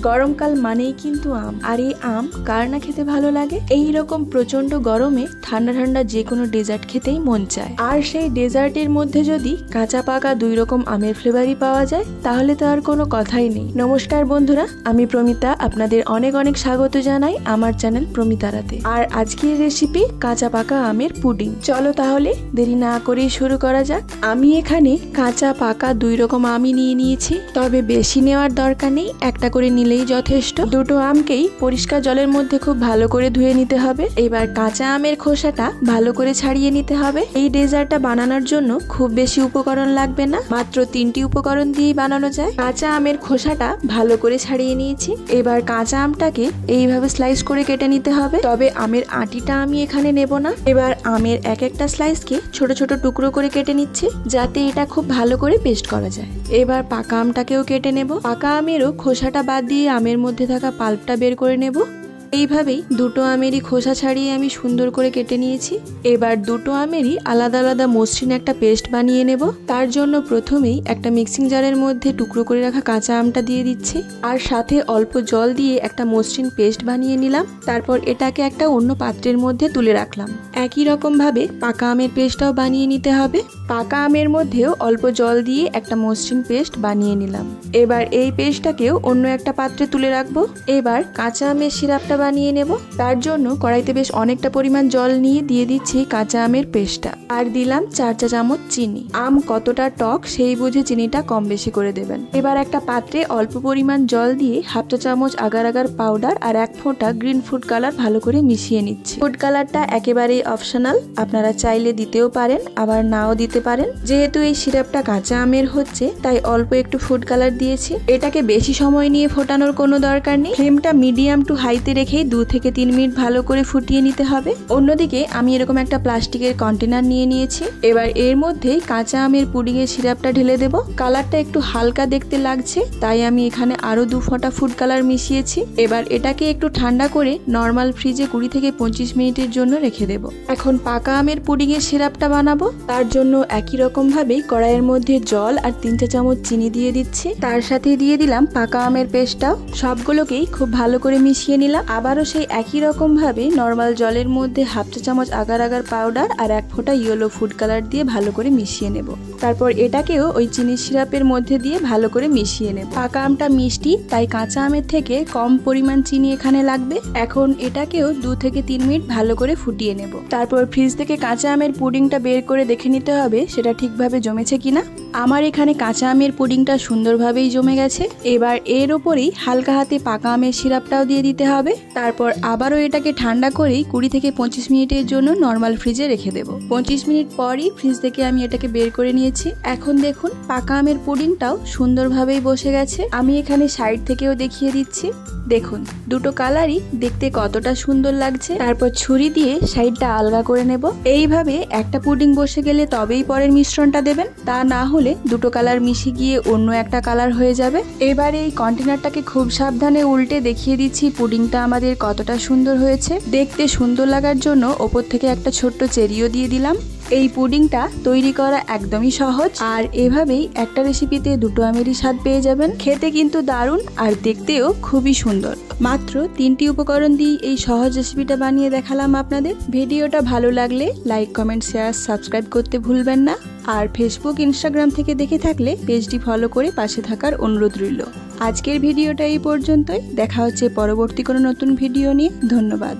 গরমকাল মানেই কিন্তু আম, আর এই আম কার না খেতে ভালো লাগে। এই রকম প্রচন্ড গরমে ঠান্ডা ঠান্ডা যে কোনো ডেজার্ট খেতেই মন চায়, আর সেই ডেজার্টের মধ্যে যদি কাঁচা পাকা দুই রকম আমের ফ্লেভারই পাওয়া যায় তাহলে তো আর কোনো কথাই নেই। নমস্কার বন্ধুরা, আমি প্রমিতা, আপনাদের অনেক অনেক স্বাগত জানাই আমার চ্যানেল প্রমিতারাতে। আর আজকের রেসিপি কাঁচা পাকা আমের পুডিং। চলো তাহলে দেরি না করেই শুরু করা যাক। আমি এখানে কাঁচা পাকা দুই রকম আমই নিয়ে নিয়েছি, তবে বেশি নেওয়ার দরকার নেই, একটা করে নিলেই যথেষ্ট। দুটো আমকেই পরিষ্কার জলের মধ্যে খুব ভালো করে ধুয়ে নিতে হবে। এবার কাঁচা আমের খোসাটা ভালো করে ছাড়িয়ে নিতে হবে। এই ডেজার্টটা বানানোর জন্য খুব বেশি উপকরণ লাগবে না, মাত্র 3টি উপকরণ দিয়ে বানানো যায়। কাঁচা আমের খোসাটা ভালো করে ছাড়িয়ে নিয়েছি। এবার কাঁচা আমটাকে এইভাবে স্লাইস করে কেটে নিতে হবে, তবে আমের আটিটা আমি এখানে নেব না। এবার আমের এক একটা স্লাইসকে ছোট ছোট টুকরো করে কেটে নিচ্ছি, যাতে এটা খুব ভালো করে পেস্ট করা যায়। এবার পাকা আমটাকেও কেটে নেব। পাকা আমেরও খোসাটা বাদ দিয়ে আমের মধ্যে থাকা পাল্পটা বের করে নেব। এইভাবেই দুটো আমেরই খোসা ছাড়িয়ে আমি সুন্দর করে কেটে নিয়েছি। এবার দুটো আমেরই আলাদা আলাদা মসৃণ একটা পেস্ট বানিয়ে নেব। তার জন্য প্রথমেই একটা মিক্সিং জারের মধ্যে টুকরো করে রাখা কাঁচা আমটা দিয়ে দিচ্ছি, আর সাথে অল্প জল দিয়ে একটা মসৃণ পেস্ট বানিয়ে নিলাম। তারপর এটাকে একটা অন্য পাত্রের মধ্যে তুলে রাখলাম। একই রকম ভাবে পাকা আমের পেস্টটাও বানিয়ে নিতে হবে। পাকা আমের মধ্যেও অল্প জল দিয়ে একটা মসৃণ পেস্ট বানিয়ে নিলাম। এবার এই পেস্টটাকেও অন্য একটা পাত্রে তুলে রাখবো। এবার কাঁচা আমের সিরাপটা বানিয়ে নেব। তার জন্য কড়াইতে বেশ অনেকটা পরিমাণ জল নিয়ে দিয়ে দিচ্ছি কাঁচা আমের পেস্টটা, আর দিলাম 4 চা চামচ চিনি। আম কতটা টক সেই বুঝে চিনিটা কম বেশি করে দেবেন। এবার একটা পাত্রে অল্প পরিমাণ জল দিয়ে 1/2 চা চামচ আগার আগার পাউডার আর 1 ফোঁটা গ্রিন ফুড কালার ভালো করে মিশিয়ে নিচ্ছি। ফুড কালারটা একেবারেই অপশনাল, আপনারা চাইলে দিতেও পারেন আবার নাও দিতে পারেন। যেহেতু এই সিরাপটা কাঁচা আমের হচ্ছে তাই অল্প একটু ফুড কালার দিয়েছি। এটাকে বেশি সময় নিয়ে ফোটানোর কোনো দরকার নেই। ফ্লেমটা মিডিয়াম টু হাইতে রেখে 2 থেকে 3 মিনিট ভালো করে ফুটিয়ে নিতে হবে। অন্যদিকে আমি এরকম একটা প্লাস্টিকের কন্টেনার নিয়ে নিয়েছি। এবার এর মধ্যে কাঁচা আমের পুডিং এর সিরাপটা ঢেলে দেব। কালারটা একটু হালকা দেখতে লাগছে, তাই আমি এখানে আরো 2 ফোঁটা ফুড কালার মিশিয়েছি। এবার এটাকে একটু ঠান্ডা করে নর্মাল ফ্রিজে 20 থেকে 25 মিনিটের জন্য রেখে দেব। এখন পাকা আমের পুডিং এর সিরাপটা বানাবো। তার জন্য একই রকম ভাবে কড়াইয়ের মধ্যে জল আর 3 চা চামচ চিনি দিয়ে দিচ্ছি। তার সাথে দিয়ে দিলাম পাকা আমের পেস্টটাও। সবগুলোকেই খুব ভালো করে মিশিয়ে নিলাম। আবারও সেই একই রকম ভাবে নর্মাল জলের মধ্যে 1/2 চা চামচ আগার আগার পাউডার আর 1 ফোঁটা ইয়েলো ফুড কালার দিয়ে ভালো করে মিশিয়ে নেব। তারপর এটাকেও ওই চিনির সিরাপের মধ্যে দিয়ে ভালো করে মিশিয়ে নেব। পাকা আমটা মিষ্টি, তাই কাঁচা আমের থেকে কম পরিমাণ চিনি এখানে লাগবে। এখন এটাকেও 2 থেকে 3 মিনিট ভালো করে ফুটিয়ে নেব। তারপর ফ্রিজ থেকে কাঁচা আমের পুডিংটা বের করে দেখে নিতে হবে সেটা ঠিকভাবে জমেছে কিনা। আমার এখানে কাঁচা আমের পুডিংটা সুন্দরভাবেই জমে গেছে। এবার এর ওপরেই হালকা হাতে পাকা আমের সিরাপটাও দিয়ে দিতে হবে। তারপর আবারও এটাকে ঠান্ডা করেই 20 থেকে 25 মিনিটের জন্য নর্মাল ফ্রিজে রেখে দেব। 25 মিনিট পরই ফ্রিজ থেকে আমি এটাকে বের করে নিয়েছি। এখন দেখুন পাকা আমের পুডিংটাও সুন্দরভাবেই বসে গেছে। আমি এখানে সাইড থেকেও দেখিয়ে দিচ্ছি। দেখুন দুটো কালারই দেখতে কতটা সুন্দর লাগছে। তারপর ছুরি দিয়ে সাইডটা আলগা করে নেব। এইভাবে একটা পুডিং বসে গেলে তবেই পরের মিশ্রণটা দেবেন, তা না হলে দুটো কালার মিশে গিয়ে অন্য একটা কালার হয়ে যাবে। এবার এই কন্টেনারটাকে খুব সাবধানে উল্টে দেখিয়ে দিচ্ছি পুডিংটা আমাদের কতটা সুন্দর হয়েছে। দেখতে সুন্দর লাগার জন্য ওপর থেকে একটা ছোট্ট চেরিও দিয়ে দিলাম। এই পুডিংটা তৈরি করা একদমই সহজ, আর এভাবেই একটা রেসিপিতে দুটো আমেরই স্বাদ পেয়ে যাবেন। খেতে কিন্তু দারুণ আর দেখতেও খুবই সুন্দর। মাত্র 3টি উপকরণ দিয়ে এই সহজ রেসিপিটা বানিয়ে দেখালাম আপনাদের। ভিডিওটা ভালো লাগলে লাইক, কমেন্ট, শেয়ার, সাবস্ক্রাইব করতে ভুলবেন না। আর ফেসবুক, ইনস্টাগ্রাম থেকে দেখে থাকলে পেজটি ফলো করে পাশে থাকার অনুরোধ রইল। আজকের ভিডিওটা এই পর্যন্তই। দেখা হচ্ছে পরবর্তী কোনো নতুন ভিডিও নিয়ে। ধন্যবাদ।